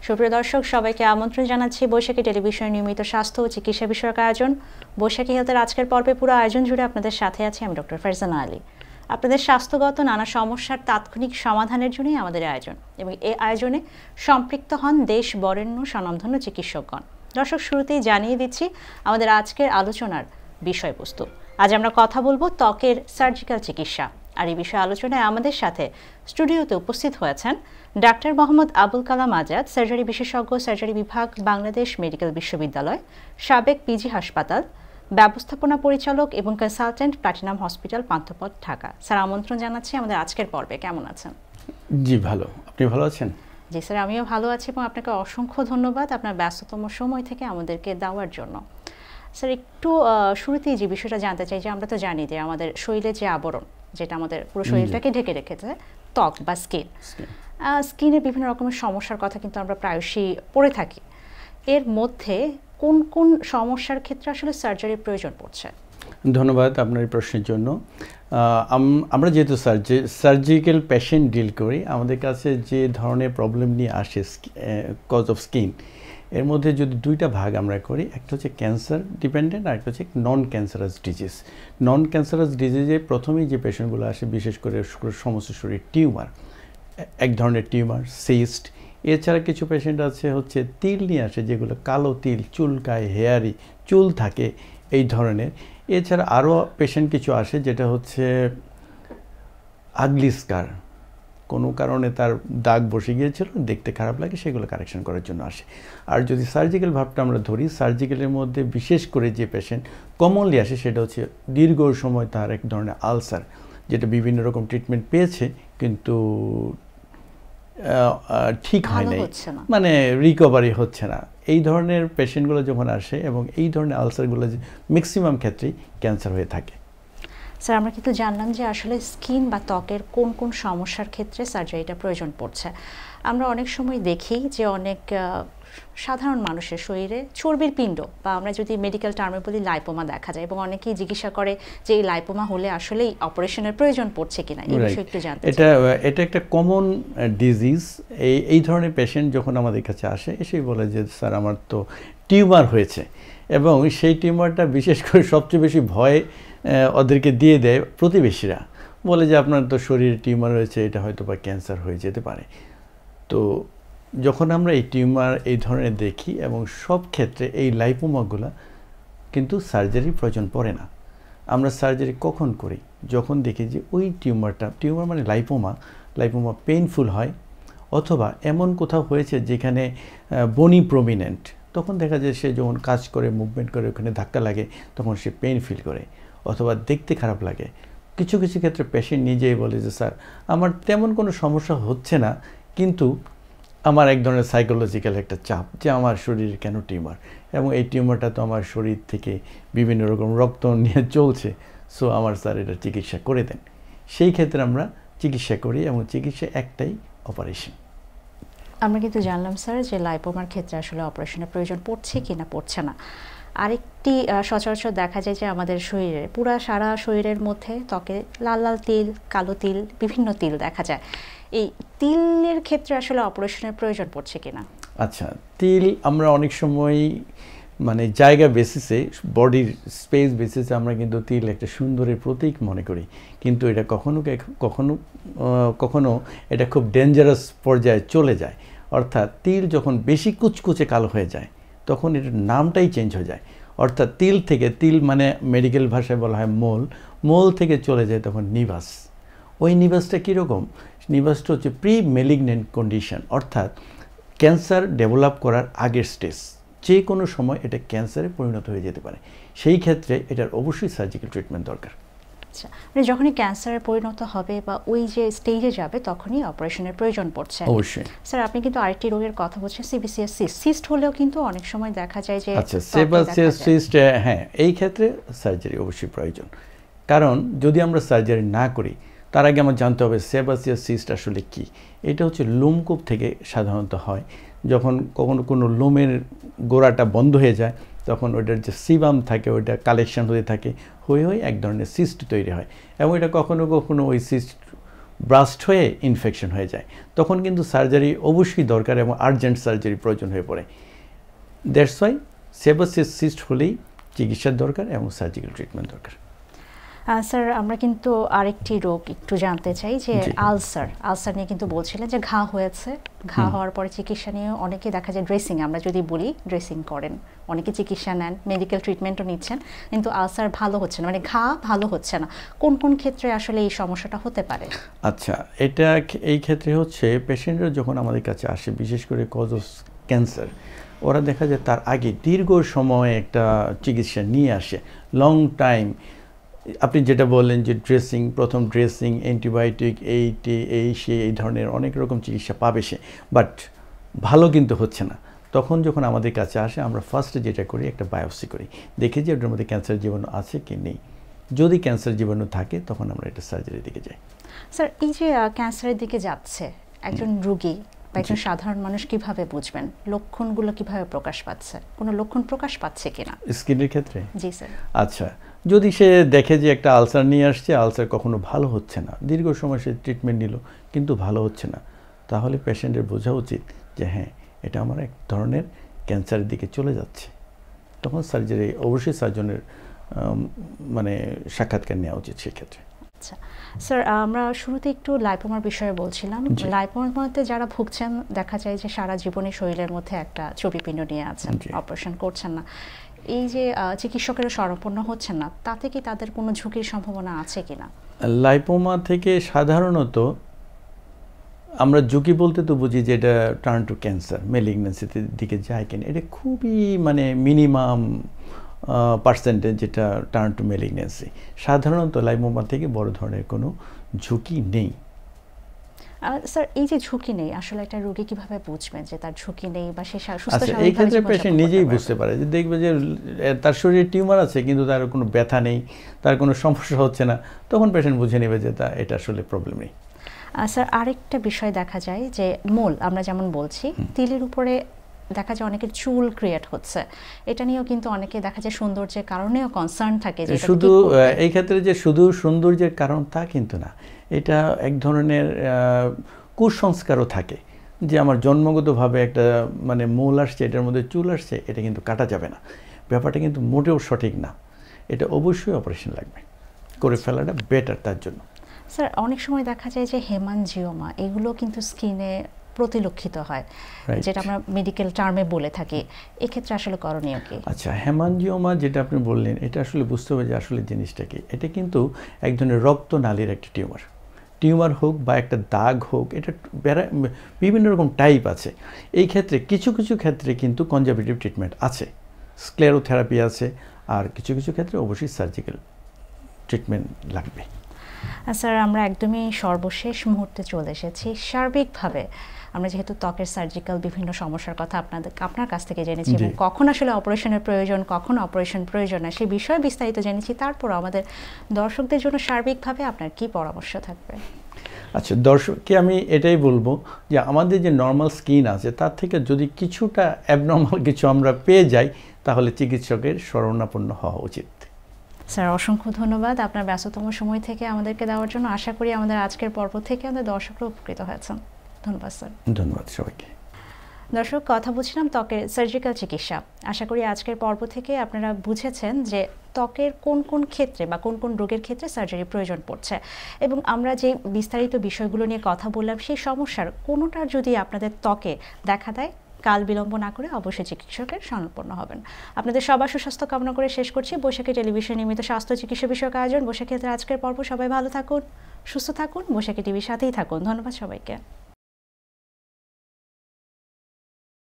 সুপ্রিয় দর্শক, সবাইকে আমন্ত্রণ জানাচ্ছি বৈশাখী টেলিভিশনের নিয়মিত স্বাস্থ্য ও চিকিৎসা বিষয়ক আয়োজন বৈশাখী হেলথের আজকের পর্বে। পুরো আয়োজন জুড়ে আপনাদের সাথে আছি আমি ডক্টর ফারজানা আলী। আপনাদের স্বাস্থ্যগত নানা সমস্যার তাৎক্ষণিক সমাধানের জন্যই আমাদের আয়োজন, এবং এই আয়োজনে সম্পৃক্ত হন দেশ বরেণ্য স্বনামধন্য চিকিৎসকগণ। দর্শক, শুরুতেই জানিয়ে দিচ্ছি আমাদের আজকের আলোচনার বিষয়বস্তু। আজ আমরা কথা বলবো ত্বকের সার্জিক্যাল চিকিৎসা। আর এই বিষয়ে আলোচনায় আমাদের সাথে স্টুডিওতে উপস্থিত হয়েছেন ডাক্তার মোহাম্মদ আবুল কালাম আজাদ, সার্জারি বিশেষজ্ঞ, সার্জারি বিভাগ, বাংলাদেশ মেডিকেল বিশ্ববিদ্যালয়, সাবেক পিজি হাসপাতাল, ব্যবস্থাপনা পরিচালক এবং consultant, platinum hospital, Panthapath, Dhaka. Sir, আমন্ত্রণ জানাচ্ছি আমাদের আজকের পর্বে। কেমন আছেন? জি ভালো, আপনি ভালো আছেন? জি স্যার, আমিও ভালো আছি এবং আপনাকে অসংখ্য ধন্যবাদ আপনার ব্যস্ততম সময় থেকে আমাদেরকে দেওয়ার জন্য। স্যার, একটু শুরুতেই যে বিষয়টা জানতে চাই, যে আমরা তো জানি যে আমাদের শরীরে যে আবরণ, যেটা আমাদের পুরো শরীরটাকে ঢেকে রেখেছে, ত্বক বা স্কিন, স্কিনের বিভিন্ন রকমের সমস্যার কথা কিন্তু আমরা প্রায়শই পড়ে থাকি। এর মধ্যে কোন কোন সমস্যার ক্ষেত্রে আসলে সার্জারির প্রয়োজন পড়ছে? ধন্যবাদ আপনার এই প্রশ্নের জন্য। আমরা যেহেতু সার্জিক্যাল পেশেন্ট ডিল করি, আমাদের কাছে যে ধরনের প্রবলেম নিয়ে আসে কজ অফ স্কিন, এর মধ্যে যদি দুইটা ভাগ আমরা করি, একটা হচ্ছে ক্যান্সার ডিপেন্ডেন্ট আর একটা হচ্ছে non cancerous disease. Non cancerous ডিজিজে প্রথমেই যে পেশেন্টগুলো আসে, বিশেষ করে সমস্ত শরীর টিউমার, এক ধরনের টিউমার, সিস্ট। এছাড়া কিছু পেশেন্ট আছে হচ্ছে তিল নিয়ে আসে, যেগুলো কালো তিল, চুলকায়, হেয়ারি, চুল থাকে এই ধরনের। এছাড়া আরও পেশেন্ট কিছু আসে যেটা হচ্ছে আগলি স্কার, কোনো কারণে তার দাগ বসে গিয়েছিল, দেখতে খারাপ লাগে, সেগুলো কারেকশন করার জন্য আসে। আর যদি সার্জিক্যাল ভাবটা আমরা ধরি, সার্জিক্যালের মধ্যে বিশেষ করে যে পেশেন্ট কমনলি আসে সেটা হচ্ছে দীর্ঘ সময় তার এক ধরনের আলসার, যেটা বিভিন্ন রকম ট্রিটমেন্ট পেয়েছে কিন্তু ঠিক হয় নাই, মানে রিকভারি হচ্ছে না। এই ধরনের পেশেন্টগুলো যখন আসে, এবং এই ধরনের আলসারগুলো ম্যাক্সিমাম ক্ষেত্রেই ক্যান্সার হয়ে থাকে। স্যার, আমরা কিন্তু জানলাম যে আসলে স্কিন বা ত্বকের কোন কোন সমস্যার ক্ষেত্রে সার্জারিটা প্রয়োজন পড়ছে। আমরা অনেক সময় দেখি যে অনেক সাধারণ মানুষের শরীরে চর্বির পিণ্ড, বা আমরা যদি মেডিকেল টার্মে বলি লাইপোমা দেখা যায়, এবং অনেকেই জিজ্ঞাসা করে যে এই লাইপোমা হলে আসলেই অপারেশনের প্রয়োজন পড়ছে কিনা। এই বিষয়ে একটু জানতে চাই। এটা একটা কমন ডিজিজ। এই ধরনের পেশেন্ট যখন আমাদের কাছে আসে, এসেই বলে যে স্যার আমার তো টিউমার হয়েছে, এবং সেই টিউমারটা বিশেষ করে সবচেয়ে বেশি ভয় ওদেরকে দিয়ে দেয় প্রতিবেশীরা, বলে যে আপনার তো শরীরে টিউমার হয়েছে, এটা হয়তো বা ক্যান্সার হয়ে যেতে পারে। তো যখন আমরা এই টিউমার এই ধরনের দেখি, এবং সব ক্ষেত্রে এই লাইপোমাগুলো কিন্তু সার্জারির প্রয়োজন পড়ে না। আমরা সার্জারি কখন করি? যখন দেখি যে ওই টিউমার মানে লাইপোমা পেইনফুল হয়, অথবা এমন কোথাও হয়েছে যেখানে বনি প্রমিনেন্ট, তখন দেখা যায় সে যখন কাজ করে, মুভমেন্ট করে, ওখানে ধাক্কা লাগে, তখন সে পেইন ফিল করে, অথবা দেখতে খারাপ লাগে। কিছু কিছু ক্ষেত্রে পেশেন্ট নিজেই বলে যে স্যার আমার তেমন কোনো সমস্যা হচ্ছে না, কিন্তু আমার এক ধরনের সাইকোলজিক্যাল একটা চাপ যে আমার শরীরে কেন টিউমার, এবং এই টিউমারটা তো আমার শরীর থেকে বিভিন্ন রকম রক্ত নিয়ে চলছে, সো আমার স্যার এটা চিকিৎসা করে দেন। সেই ক্ষেত্রে আমরা চিকিৎসা করি, এবং চিকিৎসা একটাই, অপারেশন। আমরা কিন্তু জানলাম স্যার যে লাইপোমার ক্ষেত্রে আসলে অপারেশনের প্রয়োজন পড়ছে কি না পড়ছে না। আরেকটি সচরাচর দেখা যায় যে আমাদের শরীরে, পুরা সারা শরীরের মধ্যে ত্বকে লাল লাল তিল, কালো তিল, বিভিন্ন তিল দেখা যায়। এই তিলের ক্ষেত্রে আসলে অপারেশনের প্রয়োজন পড়ছে কিনা? আচ্ছা, তিল আমরা অনেক সময় মানে জায়গা বেসিসে, বডির স্পেস বেসিসে আমরা কিন্তু তিল একটা সুন্দরের প্রতীক মনে করি, কিন্তু এটা কখনো কখনো এটা খুব ডেঞ্জারাস পর্যায়ে চলে যায়। অর্থাৎ তিল যখন বেশি কুচকুচে কালো হয়ে যায়, তখন এটার নামটাই চেঞ্জ হয়ে যায়। অর্থাৎ তিল মানে মেডিকেল ভাষায় বলা হয় মোল থেকে চলে যায় তখন নিভাস। ওই নিভাসটা কীরকম? নিভাসটা হচ্ছে প্রি মেলিগনেন্ট কন্ডিশন, অর্থাৎ ক্যান্সার ডেভেলপ করার আগের স্টেজ। যে কোনো সময় এটা ক্যান্সারে পরিণত হয়ে যেতে পারে। সেই ক্ষেত্রে এটার অবশ্যই সার্জিক্যাল ট্রিটমেন্ট দরকার। আচ্ছা, মানে যখনই ক্যান্সারে পরিণত হবে বা ওই যে স্টেজে যাবে, তখনই অপারেশনের প্রয়োজন পড়ছে। অবশ্যই স্যার, আপনি কিন্তু আরেকটি রোগের কথা বলছেন, সিবিসিএস সিস্ট হলেও কিন্তু অনেক সময় দেখা যায় যে আচ্ছা, সেবাসিয়াস সিস্ট, হ্যাঁ, এই ক্ষেত্রে সার্জারি অবশ্যই প্রয়োজন। কারণ যদি আমরা সার্জারি না করি, তার আগে আমার জানতে হবে সেবাসিয়াস সিস্ট আসলে কি। এটা হচ্ছে লোমকূপ থেকে সাধারণত হয়। যখন কখনো কোনো লোমের গোড়াটা বন্ধ হয়ে যায়, তখন ওইটার যে সিবাম থাকে, ওইটা কালেকশন হয়ে থাকে, হয়ে এক ধরনের সিস্ট তৈরি হয়, এবং এটা কখনো কখনো ওই সিস্ট ব্রাস্ট হয়ে ইনফেকশন হয়ে যায়, তখন কিন্তু সার্জারি অবশ্যই দরকার এবং আর্জেন্ট সার্জারি প্রয়োজন হয়ে পড়ে। দ্যাটস ওয়াই সেবাসিস সিস্ট হলেই চিকিৎসার দরকার এবং সার্জিক্যাল ট্রিটমেন্ট দরকার। স্যার আমরা কিন্তু আরেকটি রোগ একটু জানতে চাই যে আলসার নিয়ে কিন্তু বলছিলেন যে ঘা হয়েছে, ঘা হওয়ার পরে চিকিৎসা নিয়ে অনেকে দেখা যায় ড্রেসিং, আমরা যদি বলি ড্রেসিং করেন, অনেকে চিকিৎসা নেন, মেডিকেল ট্রিটমেন্টও নিচ্ছেন, কিন্তু আলসার ভালো হচ্ছে না, মানে ঘা ভালো হচ্ছে না। কোন কোন ক্ষেত্রে আসলে এই সমস্যাটা হতে পারে? আচ্ছা, এই ক্ষেত্রে হচ্ছে পেশেন্টরা যখন আমাদের কাছে আসে, বিশেষ করে কজ অফ ক্যান্সার, ওরা দেখা যায় তার আগে দীর্ঘ সময় একটা চিকিৎসা নিয়ে আসে, লং টাইম। আপনি যেটা বললেন যে প্রথম ড্রেসিং, অ্যান্টিবায়োটিক, এই ধরনের অনেক রকম চিকিৎসা পাবে সে, বাট ভালো কিন্তু হচ্ছে না। তখন যখন আমাদের কাছে আসে, আমরা ফার্স্টে যেটা করি, একটা বায়োপসি করি, দেখি যে ওটার মধ্যে ক্যান্সার জীবাণু আছে কি নেই। যদি ক্যান্সার জীবাণু থাকে তখন আমরা এটা সার্জারির দিকে যাই। স্যার, এই যে ক্যান্সারের দিকে যাচ্ছে একজন রোগী বা একজন সাধারণ মানুষ কিভাবে বুঝবেন, লক্ষণগুলো কিভাবে প্রকাশ পাচ্ছে, কোনো লক্ষণ প্রকাশ পাচ্ছে কিনা স্কিনের ক্ষেত্রে? জি স্যার। আচ্ছা, যদি সে দেখে যে একটা আলসার নিয়ে আসছে, আলসার কখনো ভালো হচ্ছে না, দীর্ঘ সময় সে ট্রিটমেন্ট নিল কিন্তু ভালো হচ্ছে না, তাহলে পেশেন্টের বোঝা উচিত যে হ্যাঁ, এটা আমার এক ধরনের ক্যান্সারের দিকে চলে যাচ্ছে। তখন সার্জারি অবশ্যই সার্জনের মানে সাক্ষাৎকার নেওয়া উচিত সেক্ষেত্রে। আচ্ছা স্যার, আমরা শুরুতে একটু লাইপোমার বিষয়ে বলছিলাম। লাইপোমাতে যারা ভুগছেন, দেখা যায় যে সারা জীবনে শরীরের মধ্যে একটা চর্বিপিণ্ড নিয়ে আছেন, অপারেশন করছেন না, এই যে চিকিৎসকেরা শরণাপন্ন হচ্ছেন না, তাতে কি তাদের কোনো ঝুঁকির সম্ভাবনা আছে কিনা? লাইপোমা থেকে সাধারণত আমরা ঝুঁকি বলতে তো বুঝি যে এটা টার্ন টু ক্যান্সার, ম্যালিগন্যান্সির দিকে যায় কিনা, এটা খুবই মানে মিনিমাম পার্সেন্টেজ যেটা টার্ন টু ম্যালিগন্যান্সি। সাধারণত লাইপোমা থেকে বড় ধরনের কোনো ঝুঁকি নেই। স্যার, এই যে ঝুঁকি নেই, আসলে একটা রোগী কিভাবে বুঝবেন যে তার ঝুঁকি নেই বা সে সুস্থ? এই ক্ষেত্রে পেশেন্ট নিজেই বুঝতে পারে, যে দেখবে যে তার শরীরে টিউমার আছে কিন্তু তার কোনো ব্যথা নেই, তার কোনো সমস্যা হচ্ছে না, তখন পেশেন্ট বুঝে নেবে যে এটা আসলে প্রবলেম নেই। স্যার, আরেকটা বিষয় দেখা যায় যে মোল, আমরা যেমন বলছি তিলের উপরে দেখা যায় অনেকের চুল ক্রিয়েট হচ্ছে, এটা নিয়েও কিন্তু অনেকে দেখা যায় সৌন্দর্যের কারণেও কনসার্ন থাকে। যে শুধু এই ক্ষেত্রে যে শুধু সৌন্দর্যের কারণ তা কিন্তু না, এটা এক ধরনের কুসংস্কারও থাকে যে আমার জন্মগতভাবে একটা মানে মোল আসছে, এটার মধ্যে চুল আসছে, এটা কিন্তু কাটা যাবে না। ব্যাপারটা কিন্তু মোটেও সঠিক না, এটা অবশ্যই অপারেশন লাগবে, করে ফেলাটা বেটার তার জন্য। স্যার, অনেক সময় দেখা যায় যে হেমানজিওমা, এগুলো কিন্তু স্কিনে প্রতিলক্ষিত হয়, যেটা আমরা মেডিকেল টার্মে বলে থাকি, এক্ষেত্রে আসলে করণীয় কি? আচ্ছা, হেমানজিওমা যেটা আপনি বললেন, এটা আসলে বুঝতে হবে যে আসলে জিনিসটা কি। এটা কিন্তু এক ধরনের রক্তনালীর একটা টিউমার হোক বা একটা দাগ হোক, এটা বিভিন্ন রকম টাইপ আছে। এই ক্ষেত্রে কিছু কিছু ক্ষেত্রে কিন্তু কনজারভেটিভ ট্রিটমেন্ট আছে, স্ক্লেরোথেরাপি আছে, আর কিছু কিছু ক্ষেত্রে অবশ্যই সার্জিক্যাল ট্রিটমেন্ট লাগবে। স্যার, আমরা একদমই সর্বশেষ মুহূর্তে চলে এসেছি। সার্বিকভাবে আমরা যেহেতু ত্বকের সার্জিক্যাল বিভিন্ন সমস্যার কথা আপনার কাছ থেকে জেনেছি, এবং কখন আসলে অপারেশনের প্রয়োজন, কখন অপারেশন প্রয়োজন না, সেই বিষয়ে বিস্তারিত জেনেছি, তারপর আমাদের দর্শকদের জন্য সার্বিকভাবে আপনার কি পরামর্শ থাকবে? আচ্ছা, দর্শককে আমি এটাই বলবো যে আমাদের যে নর্মাল স্কিন আছে তার থেকে যদি কিছুটা অ্যাবনর্মাল কিছু আমরা পেয়ে যাই, তাহলে চিকিৎসকের শরণাপন্ন হওয়া উচিত। স্যার, অসংখ্য ধন্যবাদ আপনার ব্যস্ততম সময় থেকে আমাদেরকে দেওয়ার জন্য। আশা করি আমাদের আজকের পর্ব থেকে আমাদের দর্শকরা উপকৃত হয়েছেন। ধন্যবাদ স্যার। ধন্যবাদ সবাইকে। দর্শক, কথা বুঝলাম ত্বকের সার্জিক্যাল চিকিৎসা। আশা করি আজকের পর্ব থেকে আপনারা বুঝেছেন যে ত্বকের কোন কোন ক্ষেত্রে বা কোন কোন রোগের ক্ষেত্রে সার্জারি প্রয়োজন পড়ছে, এবং আমরা যে বিস্তারিত বিষয়গুলো নিয়ে কথা বললাম, সেই সমস্যার কোনোটা যদি আপনাদের ত্বকে দেখা দেয়, কাল বিলম্ব না করে অবশ্যই চিকিৎসকের শরণাপন্ন হবেন। আপনাদের সবার সুস্বাস্থ্য কামনা করে শেষ করছি বৈশাখী টেলিভিশন নিয়মিত স্বাস্থ্য চিকিৎসা বিষয়ক আয়োজন বৈশাখী আজকের পর্ব। সবাই ভালো থাকুন, সুস্থ থাকুন, বৈশাখী টিভির সাথেই থাকুন। ধন্যবাদ সবাইকে।